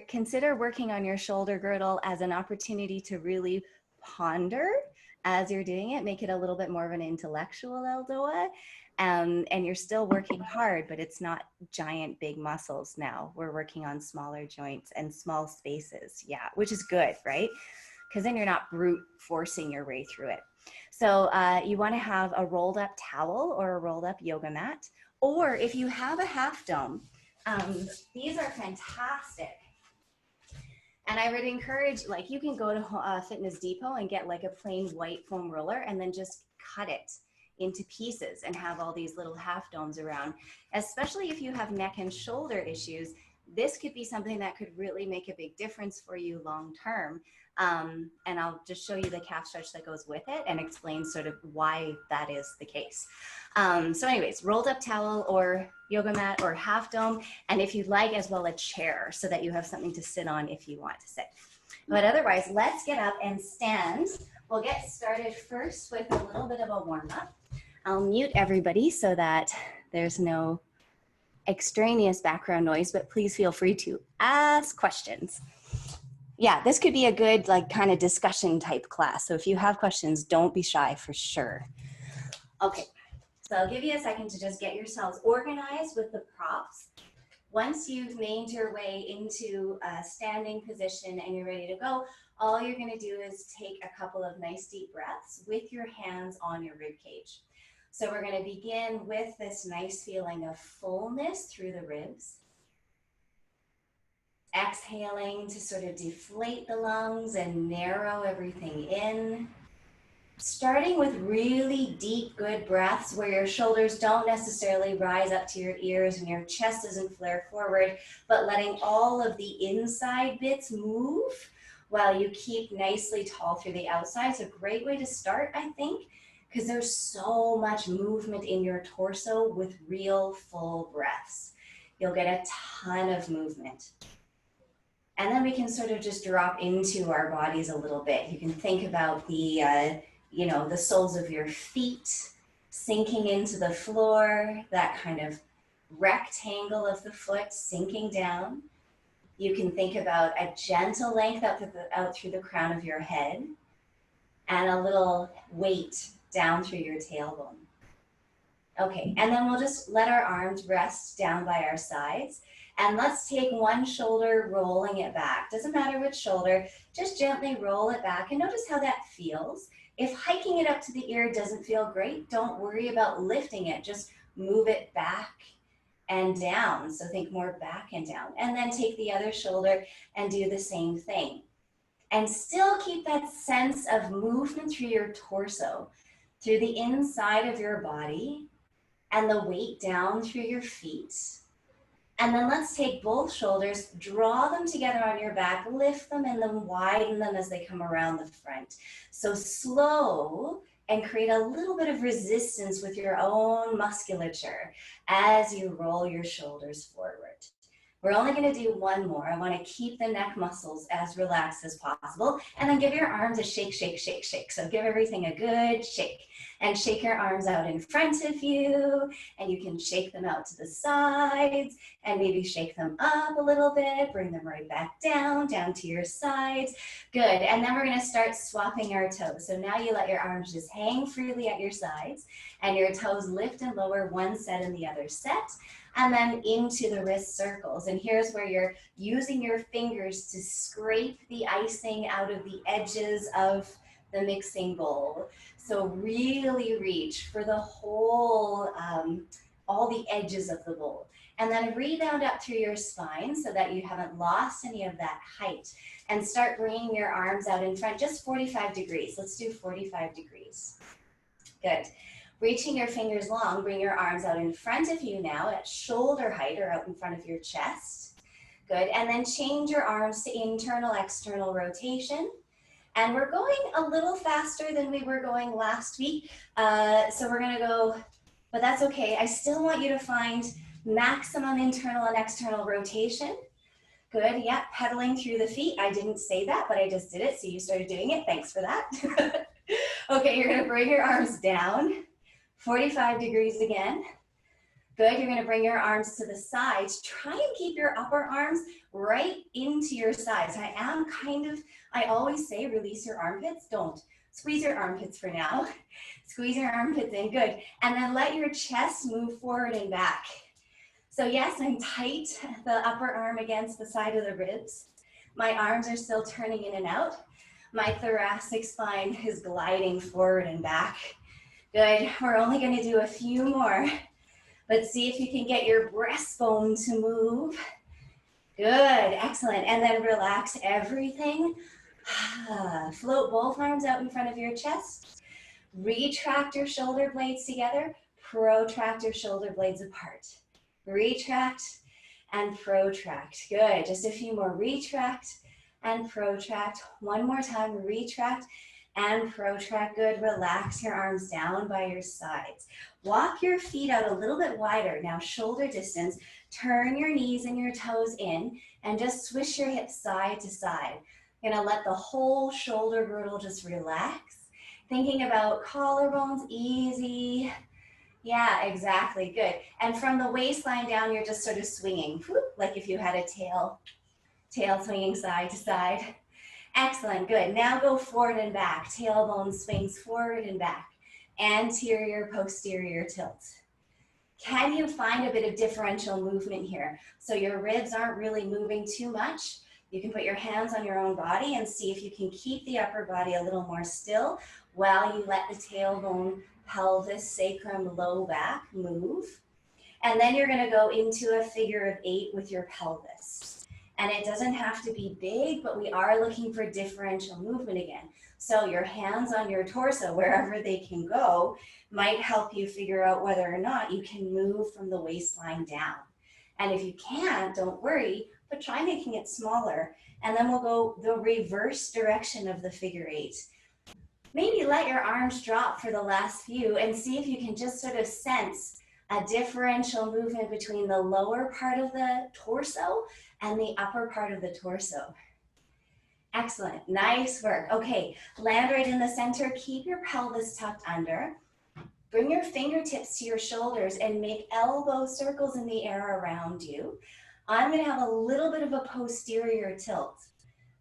consider working on your shoulder girdle as an opportunity to really ponder as you're doing it, make it a little bit more of an intellectual ELDOA. And you're still working hard, but it's not giant, big muscles now. We're working on smaller joints and small spaces. Yeah, which is good, right? Because then you're not brute forcing your way through it. So you want to have a rolled up towel or a rolled up yoga mat. Or if you have a half dome, these are fantastic. And I would encourage, like, you can go to Fitness Depot and get like a plain white foam roller and then just cut it into pieces and have all these little half domes around. Especially if you have neck and shoulder issues, this could be something that could really make a big difference for you long term. And I'll just show you the calf stretch that goes with it and explain sort of why that is the case. So anyways, rolled up towel or yoga mat or half dome, and if you'd like as well a chair so that you have something to sit on if you want to sit. But otherwise, let's get up and stand. We'll get started first with a little bit of a warm up. I'll mute everybody so that there's no extraneous background noise, but please feel free to ask questions. Yeah, this could be a good like kind of discussion type class. So if you have questions, don't be shy for sure. Okay, so I'll give you a second to just get yourselves organized with the props. Once you've made your way into a standing position and you're ready to go, all you're gonna do is take a couple of nice deep breaths with your hands on your rib cage. So we're gonna begin with this nice feeling of fullness through the ribs. Exhaling to sort of deflate the lungs and narrow everything in. Starting with really deep, good breaths where your shoulders don't necessarily rise up to your ears and your chest doesn't flare forward, but letting all of the inside bits move while you keep nicely tall through the outside. It's a great way to start, I think, because there's so much movement in your torso with real full breaths. You'll get a ton of movement. And then we can sort of just drop into our bodies a little bit. You can think about the, the soles of your feet sinking into the floor, that kind of rectangle of the foot sinking down. You can think about a gentle length out through the crown of your head and a little weight down through your tailbone. Okay, and then we'll just let our arms rest down by our sides. And let's take one shoulder, rolling it back. Doesn't matter which shoulder, just gently roll it back and notice how that feels. If hiking it up to the ear doesn't feel great, don't worry about lifting it. Just move it back and down. So think more back and down. And then take the other shoulder and do the same thing. And still keep that sense of movement through your torso, through the inside of your body, and the weight down through your feet. And then let's take both shoulders, draw them together on your back, lift them and then widen them as they come around the front. So slow and create a little bit of resistance with your own musculature as you roll your shoulders forward. We're only going to do one more. I want to keep the neck muscles as relaxed as possible and then give your arms a shake, shake, shake, shake. So give everything a good shake and shake your arms out in front of you, and you can shake them out to the sides and maybe shake them up a little bit, bring them right back down to your sides. Good, and then we're going to start swapping our toes. So now you let your arms just hang freely at your sides and your toes lift and lower one set and the other set. And then into the wrist circles. And here's where you're using your fingers to scrape the icing out of the edges of the mixing bowl. So really reach for the whole, all the edges of the bowl. And then rebound up through your spine so that you haven't lost any of that height. And start bringing your arms out in front, just 45 degrees. Let's do 45 degrees. Good. Reaching your fingers long, bring your arms out in front of you now at shoulder height or out in front of your chest. Good, and then change your arms to internal, external rotation. And we're going a little faster than we were going last week. So we're gonna go, but that's okay. I still want you to find maximum internal and external rotation. Good, yeah, pedaling through the feet. I didn't say that, but I just did it, so you started doing it. Thanks for that. Okay, you're gonna bring your arms down. 45 degrees again. Good, you're gonna bring your arms to the sides. Try and keep your upper arms right into your sides. I always say release your armpits. Don't. Squeeze your armpits for now. Squeeze your armpits in, good. And then let your chest move forward and back. So yes, I'm tight, the upper arm against the side of the ribs. My arms are still turning in and out. My thoracic spine is gliding forward and back. Good, we're only gonna do a few more. Let's see if you can get your breastbone to move. Good, excellent. And then relax everything. Float both arms out in front of your chest. Retract your shoulder blades together. Protract your shoulder blades apart. Retract and protract. Good, just a few more. Retract and protract. One more time, retract and protract. Good, relax your arms down by your sides. Walk your feet out a little bit wider. Now shoulder distance, turn your knees and your toes in and just swish your hips side to side. You're gonna let the whole shoulder girdle just relax. Thinking about collarbones, easy. Yeah, exactly, good. And from the waistline down, you're just sort of swinging, whoop, like if you had a tail swinging side to side. Excellent, good. Now go forward and back. Tailbone swings forward and back. Anterior, posterior tilt. Can you find a bit of differential movement here? So your ribs aren't really moving too much. You can put your hands on your own body and see if you can keep the upper body a little more still while you let the tailbone, pelvis, sacrum, low back move. And then you're gonna go into a figure of 8 with your pelvis. And it doesn't have to be big, but we are looking for differential movement again. So your hands on your torso, wherever they can go, might help you figure out whether or not you can move from the waistline down. And if you can't, don't worry, but try making it smaller. And then we'll go the reverse direction of the figure 8. Maybe let your arms drop for the last few and see if you can just sort of sense a differential movement between the lower part of the torso and the upper part of the torso. Excellent, nice work. Okay, land right in the center, keep your pelvis tucked under. Bring your fingertips to your shoulders and make elbow circles in the air around you. I'm gonna have a little bit of a posterior tilt.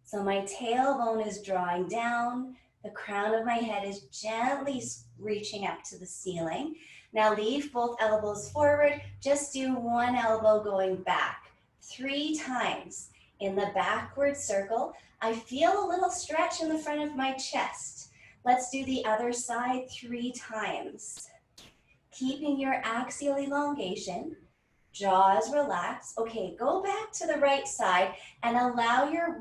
So my tailbone is drawing down, the crown of my head is gently reaching up to the ceiling. Now leave both elbows forward, just do one elbow going back 3 times. In the backward circle, I feel a little stretch in the front of my chest. Let's do the other side 3 times. Keeping your axial elongation, jaws relaxed. Okay, go back to the right side and allow your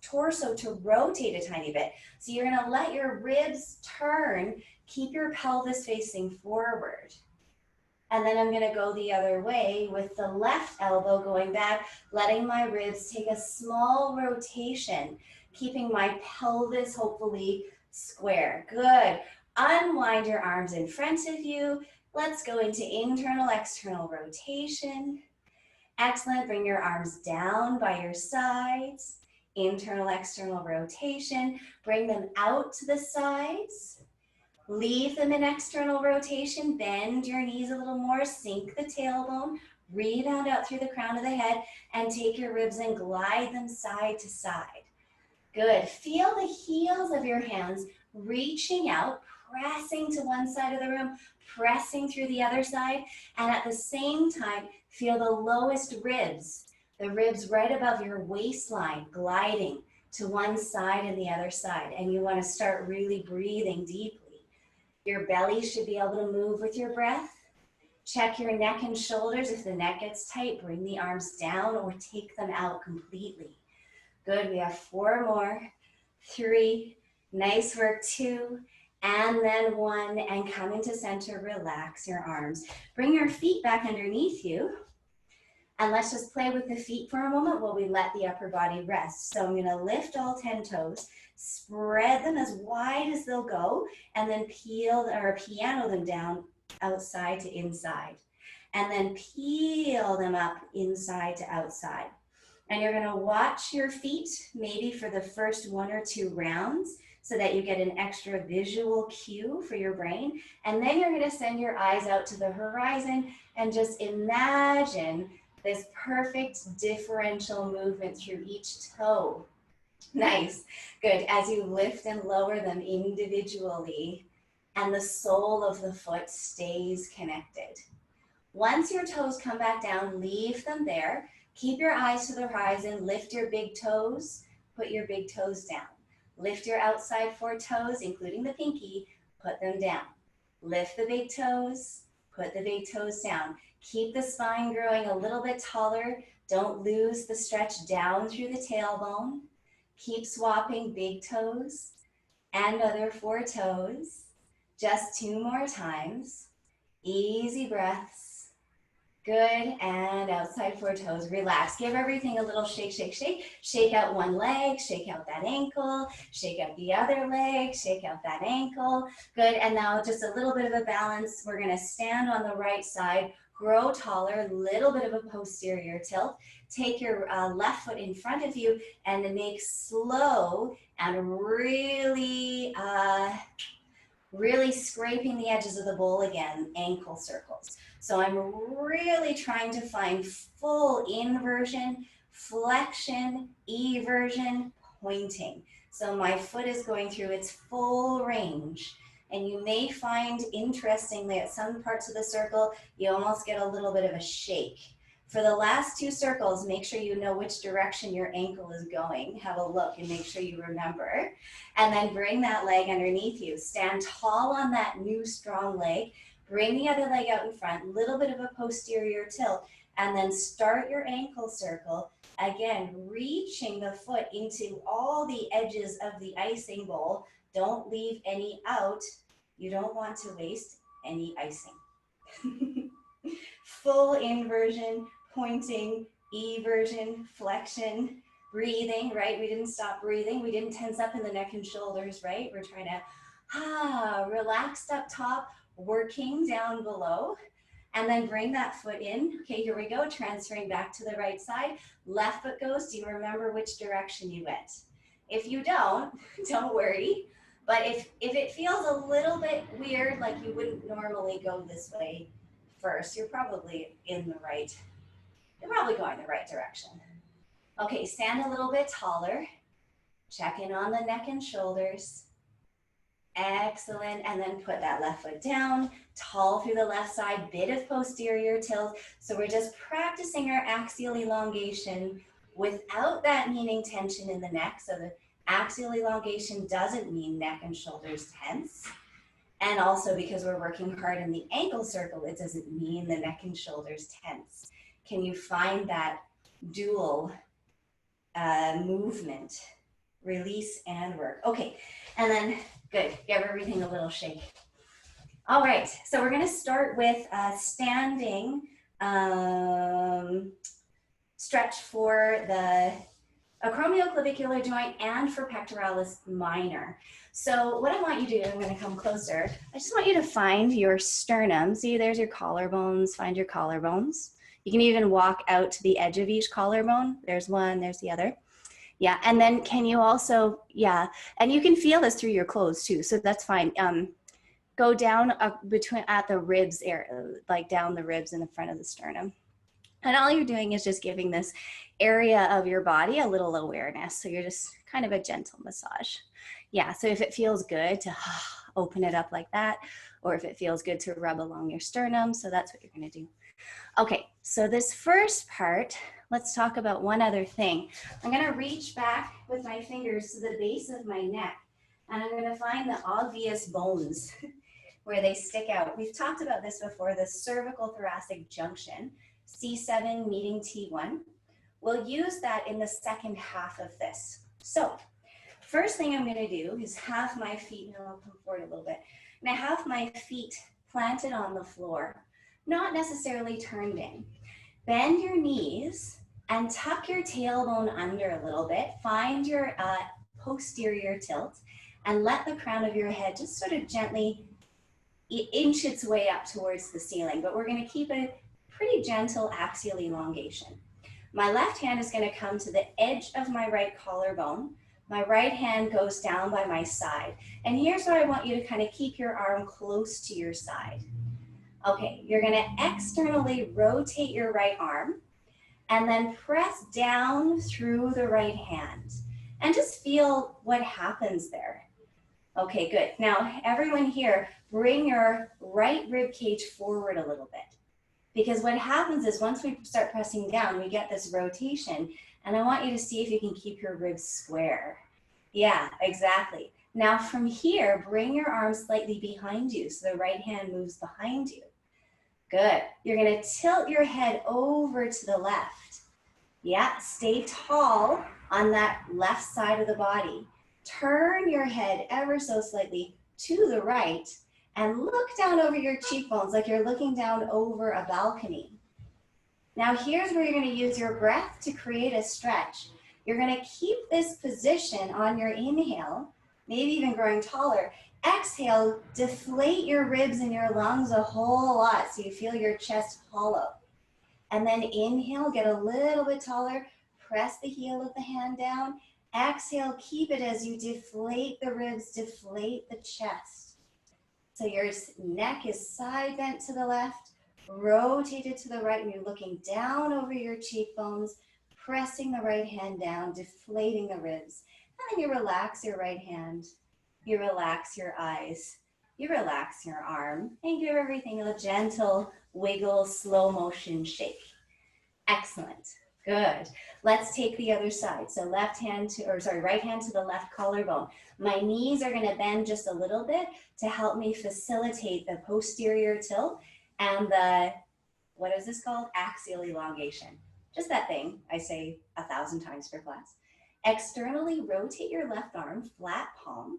torso to rotate a tiny bit. So you're gonna let your ribs turn, keep your pelvis facing forward. And then I'm gonna go the other way with the left elbow going back, letting my ribs take a small rotation, keeping my pelvis hopefully square. Good. Unwind your arms in front of you. Let's go into internal, external rotation. Excellent. Bring your arms down by your sides. Internal, external rotation. Bring them out to the sides. Leave them in external rotation. Bend your knees a little more. Sink the tailbone. Rebound out through the crown of the head and take your ribs and glide them side to side. Good. Feel the heels of your hands reaching out, pressing to one side of the room, pressing through the other side, and at the same time, feel the lowest ribs, the ribs right above your waistline, gliding to one side and the other side. And you want to start really breathing deeply. Your belly should be able to move with your breath. Check your neck and shoulders. If the neck gets tight, bring the arms down or take them out completely. Good, we have 4 more. 3, nice work, 2, and then 1, and come into center, relax your arms. Bring your feet back underneath you, and let's just play with the feet for a moment while we let the upper body rest. So I'm gonna lift all 10 toes, spread them as wide as they'll go, and then piano them down outside to inside. And then peel them up inside to outside. And you're gonna watch your feet maybe for the first 1 or 2 rounds so that you get an extra visual cue for your brain. And then you're gonna send your eyes out to the horizon And just imagine this perfect differential movement through each toe. Nice, good. As you lift and lower them individually, and the sole of the foot stays connected. Once your toes come back down, leave them there. Keep your eyes to the horizon, lift your big toes, put your big toes down. Lift your outside four toes, including the pinky, put them down. Lift the big toes, put the big toes down. Keep the spine growing a little bit taller. Don't lose the stretch down through the tailbone. Keep swapping big toes and other four toes. Just 2 more times. Easy breaths. Good, and outside four toes, relax. Give everything a little shake, shake, shake. Shake out one leg, shake out that ankle, shake out the other leg, shake out that ankle. Good, and now just a little bit of a balance. We're gonna stand on the right side, grow taller, little bit of a posterior tilt. Take your left foot in front of you and make slow and really scraping the edges of the bowl again, ankle circles. So I'm really trying to find full inversion, flexion, eversion, pointing. So my foot is going through its full range. And you may find, interestingly, at some parts of the circle, you almost get a little bit of a shake. For the last 2 circles, make sure you know which direction your ankle is going. Have a look and make sure you remember. And then bring that leg underneath you. Stand tall on that new strong leg. Bring the other leg out in front, little bit of a posterior tilt, and then start your ankle circle. Again, reaching the foot into all the edges of the icing bowl. Don't leave any out. You don't want to waste any icing. Full inversion, pointing, eversion, flexion, breathing, right? We didn't stop breathing. We didn't tense up in the neck and shoulders, right? We're trying to relaxed up top, working down below, and then bring that foot in. Okay, here we go, transferring back to the right side. Left foot goes. Do you remember which direction you went? If you don't worry. But if it feels a little bit weird, like you wouldn't normally go this way first, you're probably going the right direction. Okay, stand a little bit taller. Check in on the neck and shoulders. Excellent, and then put that left foot down, tall through the left side, bit of posterior tilt. So we're just practicing our axial elongation without that meaning tension in the neck. So the axial elongation doesn't mean neck and shoulders tense. And also because we're working hard in the ankle circle, it doesn't mean the neck and shoulders tense. Can you find that dual movement? Release and work. Okay, and then good, give everything a little shake. All right, so we're gonna start with standing stretch for the acromioclavicular joint and for pectoralis minor. So what I want you to do, I'm gonna come closer. I just want you to find your sternum. See, there's your collarbones, find your collarbones. You can even walk out to the edge of each collarbone. There's one, there's the other. Yeah, and then can you also, yeah, and you can feel this through your clothes too, so that's fine. Go down at the ribs area, like down the ribs in the front of the sternum. And all you're doing is just giving this area of your body a little awareness. So you're just kind of a gentle massage. Yeah, so if it feels good to open it up like that, or if it feels good to rub along your sternum, so that's what you're gonna do. Okay, so this first part, let's talk about one other thing. I'm gonna reach back with my fingers to the base of my neck, and I'm gonna find the obvious bones where they stick out. We've talked about this before, the cervical thoracic junction, C7 meeting T1. We'll use that in the second half of this. So, first thing I'm gonna do is have my feet, and I'll come forward a little bit, and I have my feet planted on the floor, not necessarily turned in. Bend your knees and tuck your tailbone under a little bit. Find your posterior tilt and let the crown of your head just sort of gently inch its way up towards the ceiling, but we're gonna keep a pretty gentle axial elongation. My left hand is gonna come to the edge of my right collarbone. My right hand goes down by my side. And here's where I want you to kind of keep your arm close to your side. Okay, you're gonna externally rotate your right arm and then press down through the right hand and just feel what happens there. Okay, good. Now, everyone here, bring your right rib cage forward a little bit. Because what happens is once we start pressing down, we get this rotation. And I want you to see if you can keep your ribs square. Yeah, exactly. Now from here, bring your arms slightly behind you so the right hand moves behind you. Good. You're going to tilt your head over to the left. Yeah, stay tall on that left side of the body. Turn your head ever so slightly to the right and look down over your cheekbones like you're looking down over a balcony. Now here's where you're going to use your breath to create a stretch. You're going to keep this position on your inhale, maybe even growing taller. Exhale, deflate your ribs and your lungs a whole lot so you feel your chest hollow. And then inhale, get a little bit taller, press the heel of the hand down. Exhale, keep it as you deflate the ribs, deflate the chest. So your neck is side bent to the left, rotated to the right, and you're looking down over your cheekbones, pressing the right hand down, deflating the ribs. And then you relax your right hand, you relax your eyes, you relax your arm, and give everything a gentle wiggle, slow motion shake. Excellent. Good. Let's take the other side. So right hand to the left collarbone. My knees are going to bend just a little bit to help me facilitate the posterior tilt and the, what is this called? Axial elongation. Just that thing I say 1,000 times per class. Externally rotate your left arm, flat palm.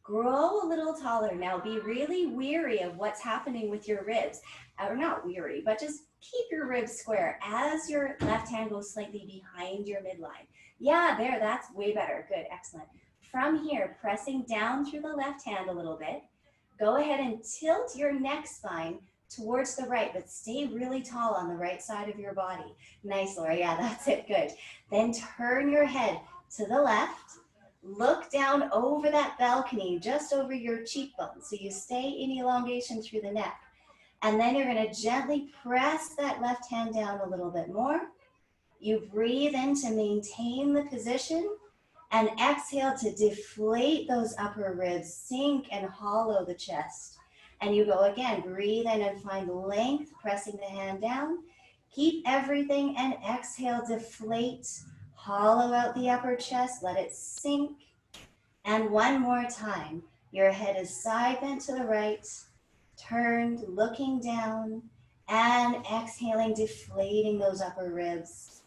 Grow a little taller. Now be really weary of what's happening with your ribs. Or not weary, but just keep your ribs square as your left hand goes slightly behind your midline. Yeah, there, that's way better. Good, excellent. From here, pressing down through the left hand a little bit, go ahead and tilt your neck spine towards the right, but stay really tall on the right side of your body. Nice, Laura, yeah, that's it, good. Then turn your head to the left. Look down over that balcony, just over your cheekbones, so you stay in elongation through the neck. And then you're going to gently press that left hand down a little bit more. You breathe in to maintain the position and exhale to deflate those upper ribs, sink and hollow the chest. And you go again, breathe in and find length, pressing the hand down. Keep everything and exhale, deflate, hollow out the upper chest, let it sink. And one more time, your head is side bent to the right, turned, looking down, and exhaling, deflating those upper ribs.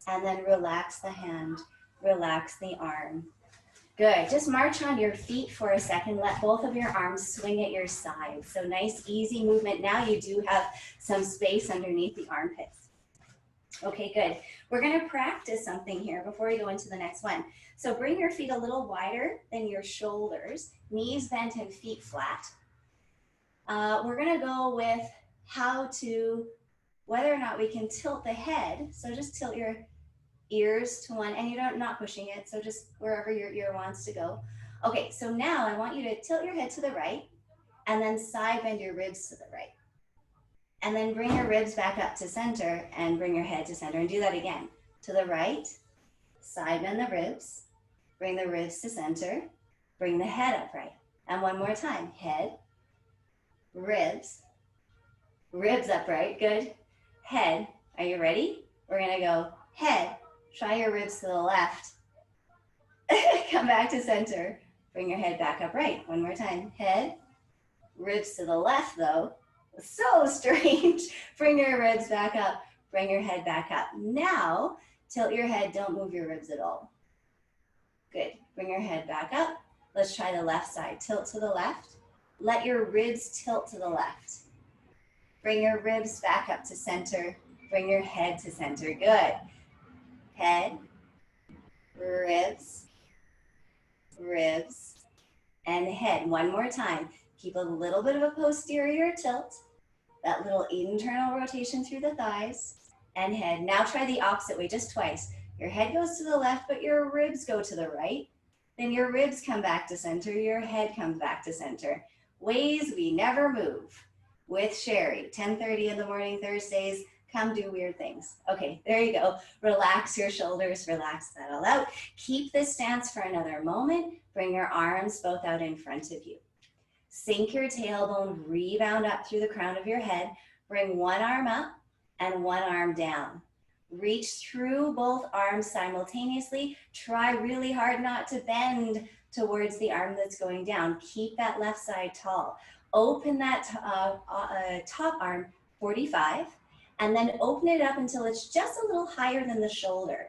And then relax the hand, relax the arm. Good, just march on your feet for a second. Let both of your arms swing at your sides. So nice, easy movement. Now you do have some space underneath the armpits. Okay, good. We're gonna practice something here before we go into the next one. So bring your feet a little wider than your shoulders, knees bent and feet flat. We're gonna go with whether or not we can tilt the head. So just tilt your ears to one, and you're not pushing it, so just wherever your ear wants to go. Okay, so now I want you to tilt your head to the right, and then side bend your ribs to the right. And then bring your ribs back up to center, and bring your head to center, and do that again. To the right, side bend the ribs, bring the ribs to center, bring the head upright. And one more time, head, ribs, ribs upright, good. Head, are you ready? We're gonna go head, try your ribs to the left. Come back to center. Bring your head back upright. One more time. Head, ribs to the left though. So strange. Bring your ribs back up. Bring your head back up. Now, tilt your head. Don't move your ribs at all. Good. Bring your head back up. Let's try the left side. Tilt to the left. Let your ribs tilt to the left. Bring your ribs back up to center. Bring your head to center. Good. Head, ribs, ribs, and head. One more time. Keep a little bit of a posterior tilt, that little internal rotation through the thighs, and head. Now try the opposite way, just twice. Your head goes to the left, but your ribs go to the right. Then your ribs come back to center, your head comes back to center. Ways we never move. with Sherry, 10:30 in the morning, Thursdays. Come do weird things. Okay, there you go. Relax your shoulders, relax that all out. Keep this stance for another moment. Bring your arms both out in front of you. Sink your tailbone, rebound up through the crown of your head. Bring one arm up and one arm down. Reach through both arms simultaneously. Try really hard not to bend towards the arm that's going down. Keep that left side tall. Open that top arm 45 and then open it up until it's just a little higher than the shoulder.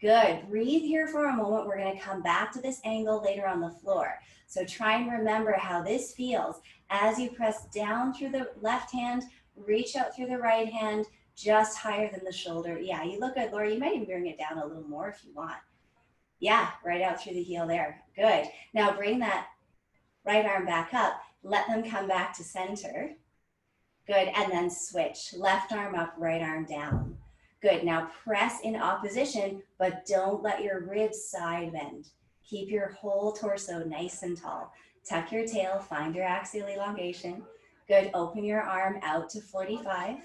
Good. Breathe here for a moment. We're going to come back to this angle later on the floor. So try and remember how this feels as you press down through the left hand, reach out through the right hand, just higher than the shoulder. Yeah, you look good, Laura. You might even bring it down a little more if you want. Yeah, right out through the heel there. Good. Now bring that right arm back up. Let them come back to center. Good. And then switch. Left arm up, right arm down. Good. Now press in opposition, but don't let your ribs side bend. Keep your whole torso nice and tall. Tuck your tail, find your axial elongation. Good. Open your arm out to 45.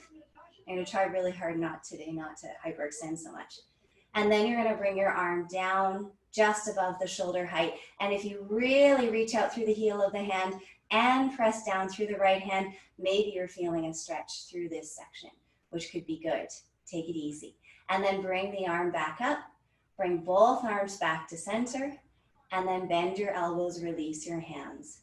I'm going to try really hard not to hyperextend so much. And then you're going to bring your arm down just above the shoulder height. And if you really reach out through the heel of the hand and press down through the right hand, maybe you're feeling a stretch through this section, which could be good. Take it easy. And then bring the arm back up. Bring both arms back to center. And then bend your elbows, release your hands.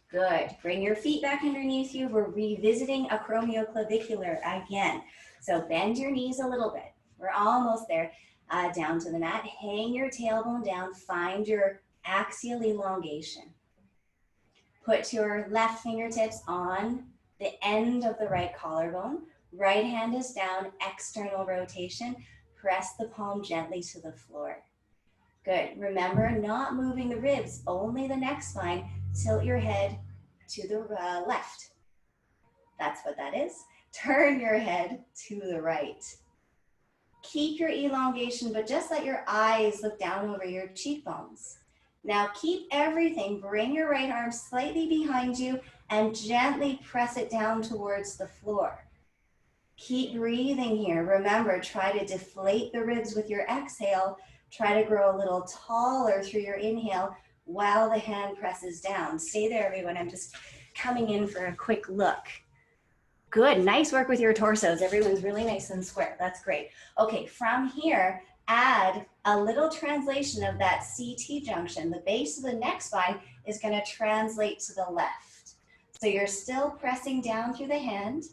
Good. Bring your feet back underneath you. We're revisiting acromioclavicular again. So bend your knees a little bit. We're almost there. Down to the mat. Hang your tailbone down. Find your axial elongation. Put your left fingertips on the end of the right collarbone. Right hand is down. External rotation. Press the palm gently to the floor. Good. Remember, not moving the ribs, only the neck spine. Tilt your head to the left. That's what that is. Turn your head to the right. Keep your elongation, but just let your eyes look down over your cheekbones. Now keep everything. Bring your right arm slightly behind you and gently press it down towards the floor. Keep breathing here. Remember, try to deflate the ribs with your exhale. Try to grow a little taller through your inhale while the hand presses down. Stay there, everyone. I'm just coming in for a quick look. Good, nice work with your torsos. Everyone's really nice and square. That's great. Okay, from here, add a little translation of that CT junction. The base of the neck spine is going to translate to the left. So you're still pressing down through the hand.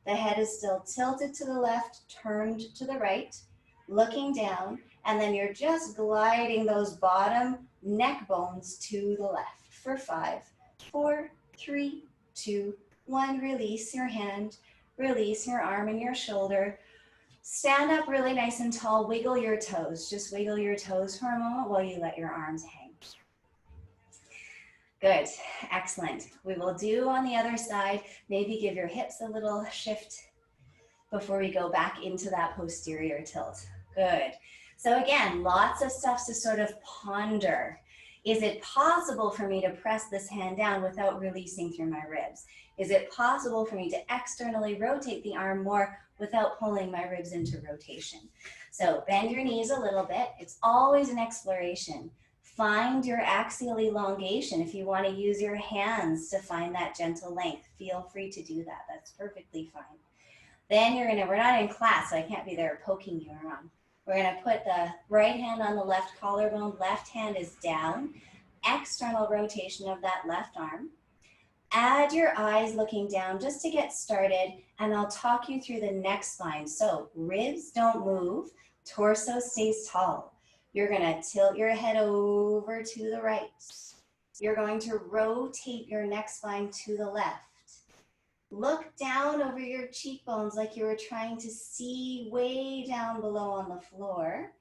The head is still tilted to the left, turned to the right, looking down, and then you're just gliding those bottom neck bones to the left for 5, 4, 3, 2, 1. Release your hand, release your arm and your shoulder. Stand up really nice and tall, wiggle your toes. Just wiggle your toes for a moment while you let your arms hang. Good, excellent. We will do on the other side, maybe give your hips a little shift before we go back into that posterior tilt. Good. So again, lots of stuff to sort of ponder. Is it possible for me to press this hand down without releasing through my ribs? Is it possible for me to externally rotate the arm more without pulling my ribs into rotation? So bend your knees a little bit. It's always an exploration. Find your axial elongation. If you want to use your hands to find that gentle length, feel free to do that. That's perfectly fine. Then we're not in class, so I can't be there poking you around. We're going to put the right hand on the left collarbone. Left hand is down. External rotation of that left arm. Add your eyes looking down just to get started, and I'll talk you through the neck spine. So ribs don't move. Torso stays tall. You're going to tilt your head over to the right. You're going to rotate your neck spine to the left. Look down over your cheekbones like you were trying to see way down below on the floor.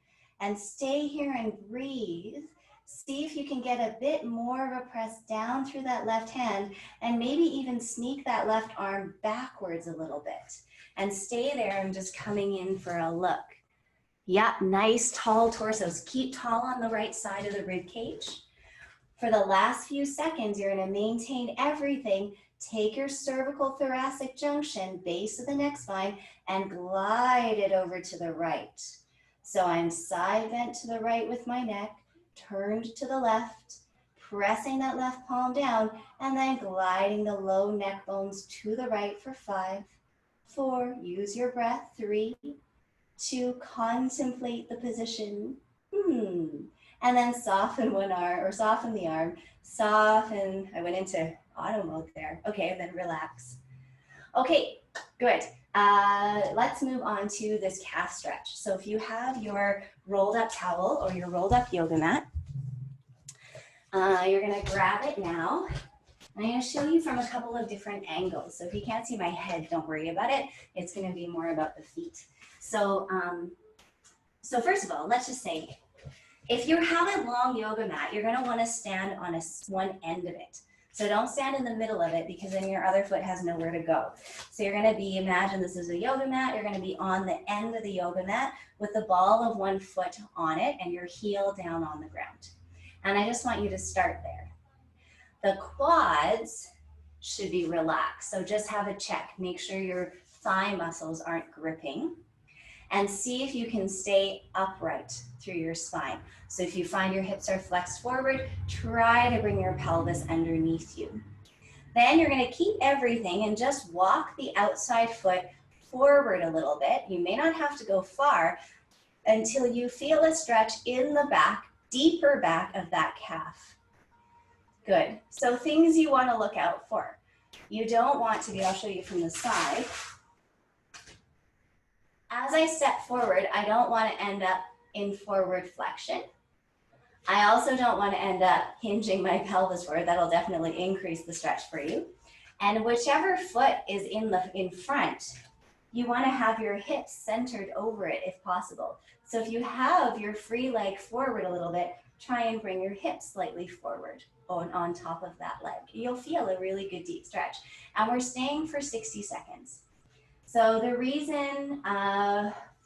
And stay here and breathe. See if you can get a bit more of a press down through that left hand and maybe even sneak that left arm backwards a little bit. And stay there. I'm just coming in for a look. Yeah, nice tall torsos. Keep tall on the right side of the rib cage. For the last few seconds, you're going to maintain everything. Take your cervical thoracic junction, base of the neck spine, and glide it over to the right. So I'm side bent to the right with my neck, turned to the left, pressing that left palm down, and then gliding the low neck bones to the right for 5, 4, use your breath, 3, 2, contemplate the position, and then soften one arm, or soften the arm, soften, I went into auto mode there, okay, and then relax. Okay, good. Let's move on to this calf stretch. So if you have your rolled up towel or your rolled up yoga mat, you're gonna grab it now. I'm gonna show you from a couple of different angles. So if you can't see my head, don't worry about it. It's gonna be more about the feet. So, so first of all, let's just say, if you have a long yoga mat, you're gonna wanna stand on one end of it. So don't stand in the middle of it because then your other foot has nowhere to go. So you're gonna be, imagine this is a yoga mat, you're gonna be on the end of the yoga mat with the ball of one foot on it and your heel down on the ground. And I just want you to start there. The quads should be relaxed. So just have a check. Make sure your thigh muscles aren't gripping. And see if you can stay upright through your spine. So if you find your hips are flexed forward, try to bring your pelvis underneath you. Then you're gonna keep everything and just walk the outside foot forward a little bit. You may not have to go far until you feel a stretch in the back, deeper back of that calf. Good. So things you wanna look out for. You don't want to be, I'll show you from the side. As I step forward, I don't want to end up in forward flexion. I also don't want to end up hinging my pelvis forward. That'll definitely increase the stretch for you. And whichever foot is in front, you want to have your hips centered over it if possible. So if you have your free leg forward a little bit, try and bring your hips slightly forward on top of that leg. You'll feel a really good deep stretch. And we're staying for 60 seconds. So the reason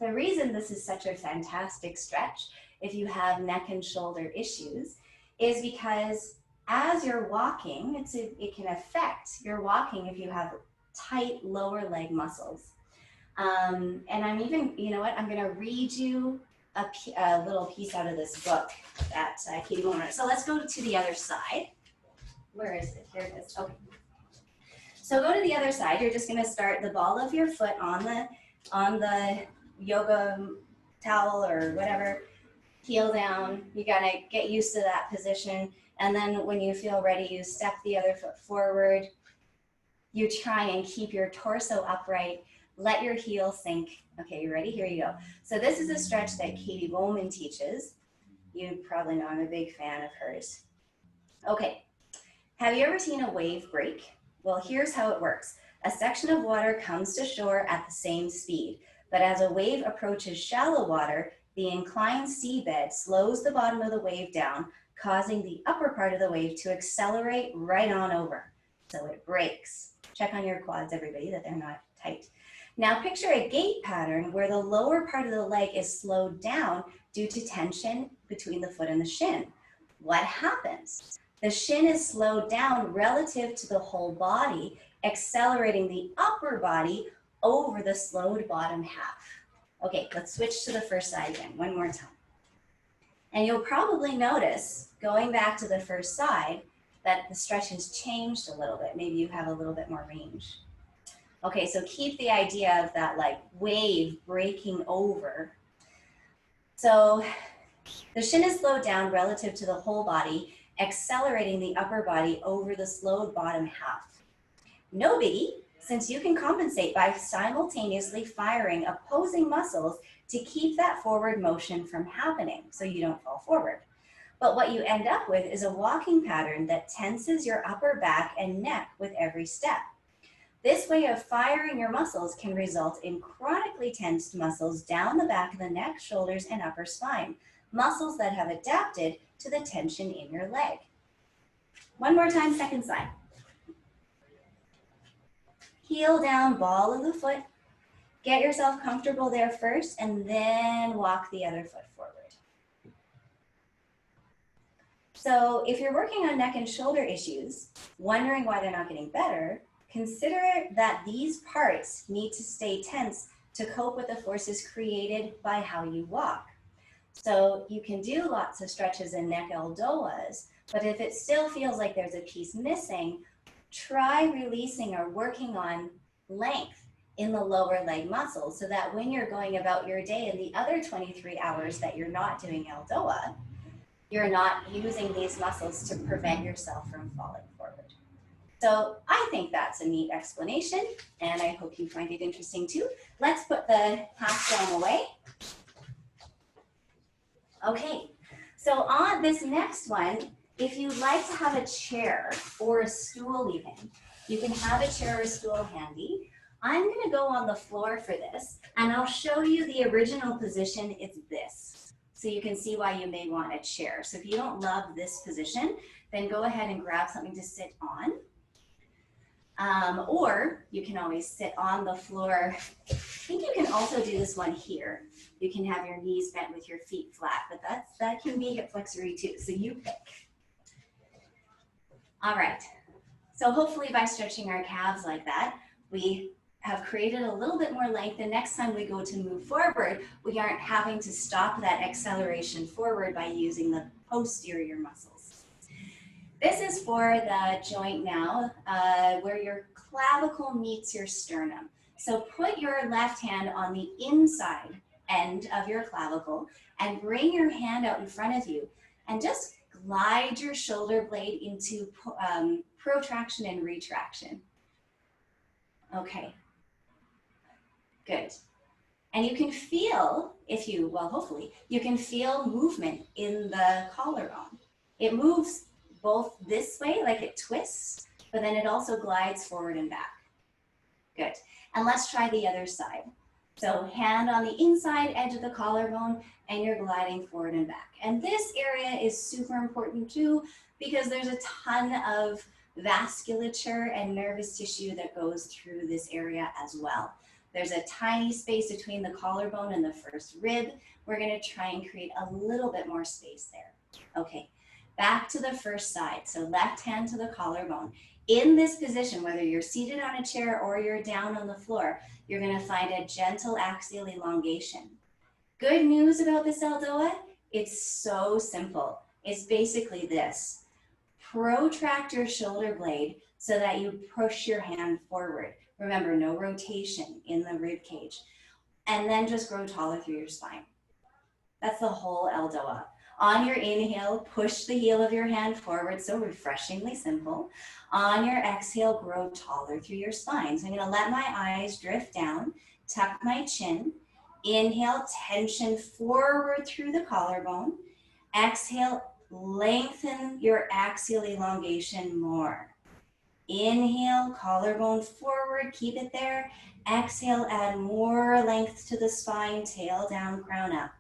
this is such a fantastic stretch, if you have neck and shoulder issues, is because as you're walking, it can affect your walking if you have tight lower leg muscles. And I'm even, you know what, I'm gonna read you a little piece out of this book that Katie wrote. So let's go to the other side. Where is it? Here it is. Okay. So go to the other side. You're just going to start the ball of your foot on the yoga towel or whatever, heel down. You got to get used to that position. And then when you feel ready, you step the other foot forward. You try and keep your torso upright. Let your heel sink. Okay, you ready? Here you go. So this is a stretch that Katie Bowman teaches. You probably know I'm a big fan of hers. Okay, have you ever seen a wave break? Well, here's how it works. A section of water comes to shore at the same speed, but as a wave approaches shallow water, the inclined seabed slows the bottom of the wave down, causing the upper part of the wave to accelerate right on over. So it breaks. Check on your quads, everybody, that they're not tight. Now picture a gait pattern where the lower part of the leg is slowed down due to tension between the foot and the shin. What happens? The shin is slowed down relative to the whole body, accelerating the upper body over the slowed bottom half. Okay, let's switch to the first side again, one more time. And you'll probably notice, going back to the first side, that the stretch has changed a little bit. Maybe you have a little bit more range. Okay, so keep the idea of that like wave breaking over. So the shin is slowed down relative to the whole body, accelerating the upper body over the slowed bottom half. No biggie, since you can compensate by simultaneously firing opposing muscles to keep that forward motion from happening so you don't fall forward. But what you end up with is a walking pattern that tenses your upper back and neck with every step. This way of firing your muscles can result in chronically tensed muscles down the back of the neck, shoulders, and upper spine, muscles that have adapted to the tension in your leg. One more time, second side. Heel down, ball of the foot. Get yourself comfortable there first, and then walk the other foot forward. So if you're working on neck and shoulder issues, wondering why they're not getting better, consider that these parts need to stay tense to cope with the forces created by how you walk. So you can do lots of stretches in neck ELDOAs, but if it still feels like there's a piece missing, try releasing or working on length in the lower leg muscles so that when you're going about your day in the other 23 hours that you're not doing ELDOA, you're not using these muscles to prevent yourself from falling forward. So I think that's a neat explanation, and I hope you find it interesting too. Let's put the half dome away. Okay, so on this next one, if you'd like to have a chair or a stool even, you can have a chair or a stool handy. I'm gonna go on the floor for this, and I'll show you the original position, it's this. So you can see why you may want a chair. So if you don't love this position, then go ahead and grab something to sit on. Or you can always sit on the floor. I think you can also do this one here. You can have your knees bent with your feet flat, but that can be hip flexory too, so you pick. All right, so hopefully by stretching our calves like that, we have created a little bit more length, and next time we go to move forward, we aren't having to stop that acceleration forward by using the posterior muscles. This is for the joint now, where your clavicle meets your sternum. So put your left hand on the inside end of your clavicle and bring your hand out in front of you and just glide your shoulder blade into protraction and retraction. Okay, good. And you can feel, hopefully, you can feel movement in the collarbone. It moves both this way, like it twists, but then it also glides forward and back. Good. And let's try the other side. So hand on the inside edge of the collarbone, and you're gliding forward and back. And this area is super important too, because there's a ton of vasculature and nervous tissue that goes through this area as well. There's a tiny space between the collarbone and the first rib. We're gonna try and create a little bit more space there. Okay, back to the first side. So left hand to the collarbone. In this position, whether you're seated on a chair or you're down on the floor, you're gonna find a gentle axial elongation. Good news about this ELDOA, it's so simple. It's basically this. Protract your shoulder blade so that you push your hand forward. Remember, no rotation in the rib cage. And then just grow taller through your spine. That's the whole ELDOA. On your inhale, push the heel of your hand forward, so refreshingly simple. On your exhale, grow taller through your spine. So I'm gonna let my eyes drift down, tuck my chin. Inhale, tension forward through the collarbone. Exhale, lengthen your axial elongation more. Inhale, collarbone forward, keep it there. Exhale, add more length to the spine, tail down, crown up.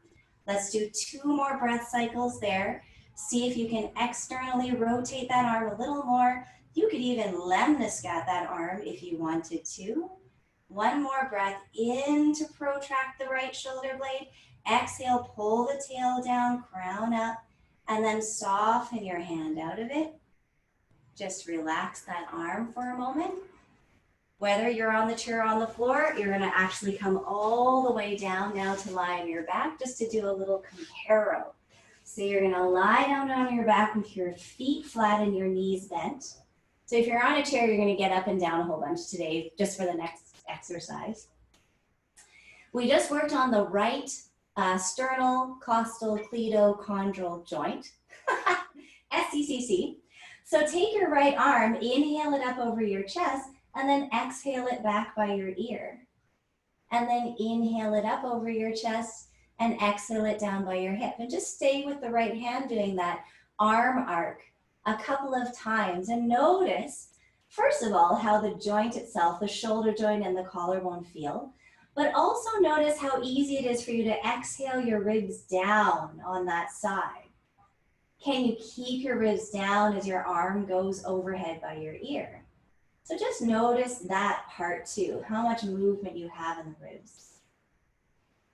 Let's do 2 more breath cycles there. See if you can externally rotate that arm a little more. You could even lemniscat that arm if you wanted to. 1 more breath in to protract the right shoulder blade. Exhale, pull the tail down, crown up, and then soften your hand out of it. Just relax that arm for a moment. Whether you're on the chair or on the floor, you're gonna actually come all the way down now to lie on your back, just to do a little comparo. So you're gonna lie down on your back with your feet flat and your knees bent. So if you're on a chair, you're gonna get up and down a whole bunch today, just for the next exercise. We just worked on the right sternal, costal, cledo-chondral joint, SCCC. So take your right arm, inhale it up over your chest, and then exhale it back by your ear. And then inhale it up over your chest and exhale it down by your hip. And just stay with the right hand doing that arm arc a couple of times. And notice, first of all, how the joint itself, the shoulder joint and the collarbone feel. But also notice how easy it is for you to exhale your ribs down on that side. Can you keep your ribs down as your arm goes overhead by your ear? So just notice that part too, how much movement you have in the ribs.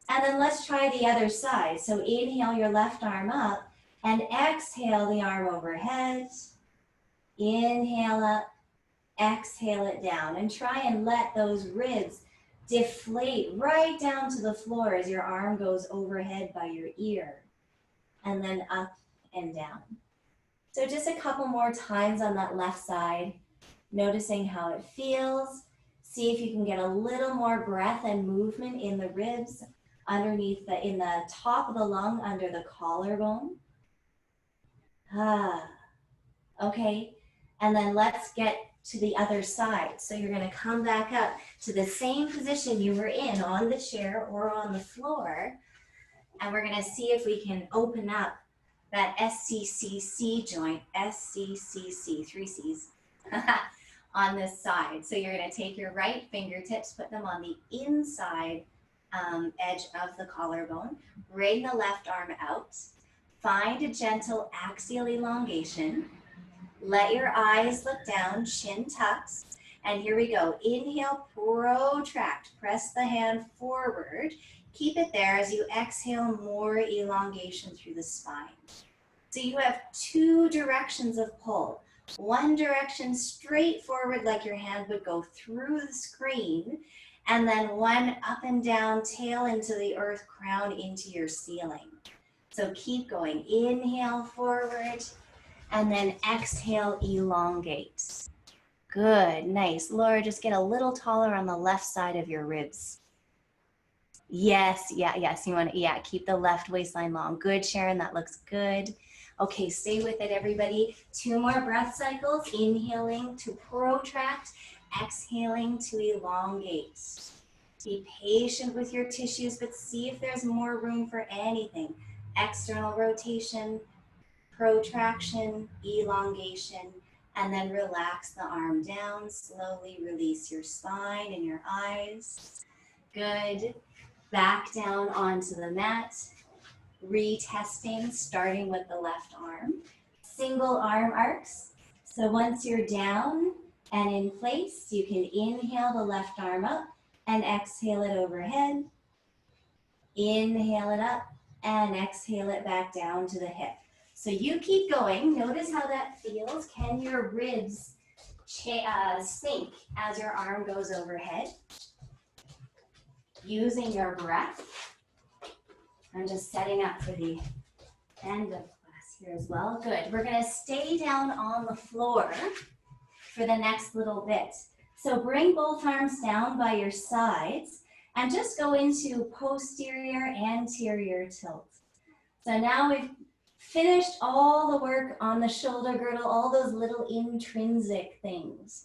And then let's try the other side. So inhale your left arm up and exhale the arm overhead. Inhale up, Exhale it down and try and let those ribs deflate right down to the floor as your arm goes overhead by your ear, and then up and down. So just a couple more times on that left side, noticing how it feels. See if you can get a little more breath and movement in the ribs underneath in the top of the lung under the collarbone. Okay, and then let's get to the other side. So you're going to come back up to the same position you were in on the chair or on the floor, and we're going to see if we can open up that SCCC joint, SCCC, 3 C's, on this side. So you're going to take your right fingertips, put them on the inside edge of the collarbone, bring the left arm out, find a gentle axial elongation. Let your eyes look down, chin tucks, and here we go. Inhale, protract, press the hand forward. Keep it there as you exhale, more elongation through the spine. So you have 2 directions of pull. One direction straight forward like your hand would go through the screen, and then one up and down, tail into the earth, crown into your ceiling. So keep going. Inhale forward, and then exhale, elongate. Good, nice. Laura, just get a little taller on the left side of your ribs. Yes, yes, you want to, keep the left waistline long. Good, Sharon, that looks good. Okay, stay with it, everybody. 2 more breath cycles, inhaling to protract, exhaling to elongate. Be patient with your tissues, but see if there's more room for anything. External rotation, protraction, elongation, and then relax the arm down. Slowly release your spine and your eyes. Good. Back down onto the mat. Retesting, starting with the left arm. Single arm arcs. So once you're down and in place, you can inhale the left arm up and exhale it overhead. Inhale it up and exhale it back down to the hip. So you keep going. Notice how that feels. Can your ribs sink as your arm goes overhead? Using your breath. I'm just setting up for the end of class here as well. Good. We're going to stay down on the floor for the next little bit. So bring both arms down by your sides and just go into posterior, anterior tilt. So now we've finished all the work on the shoulder girdle, all those little intrinsic things.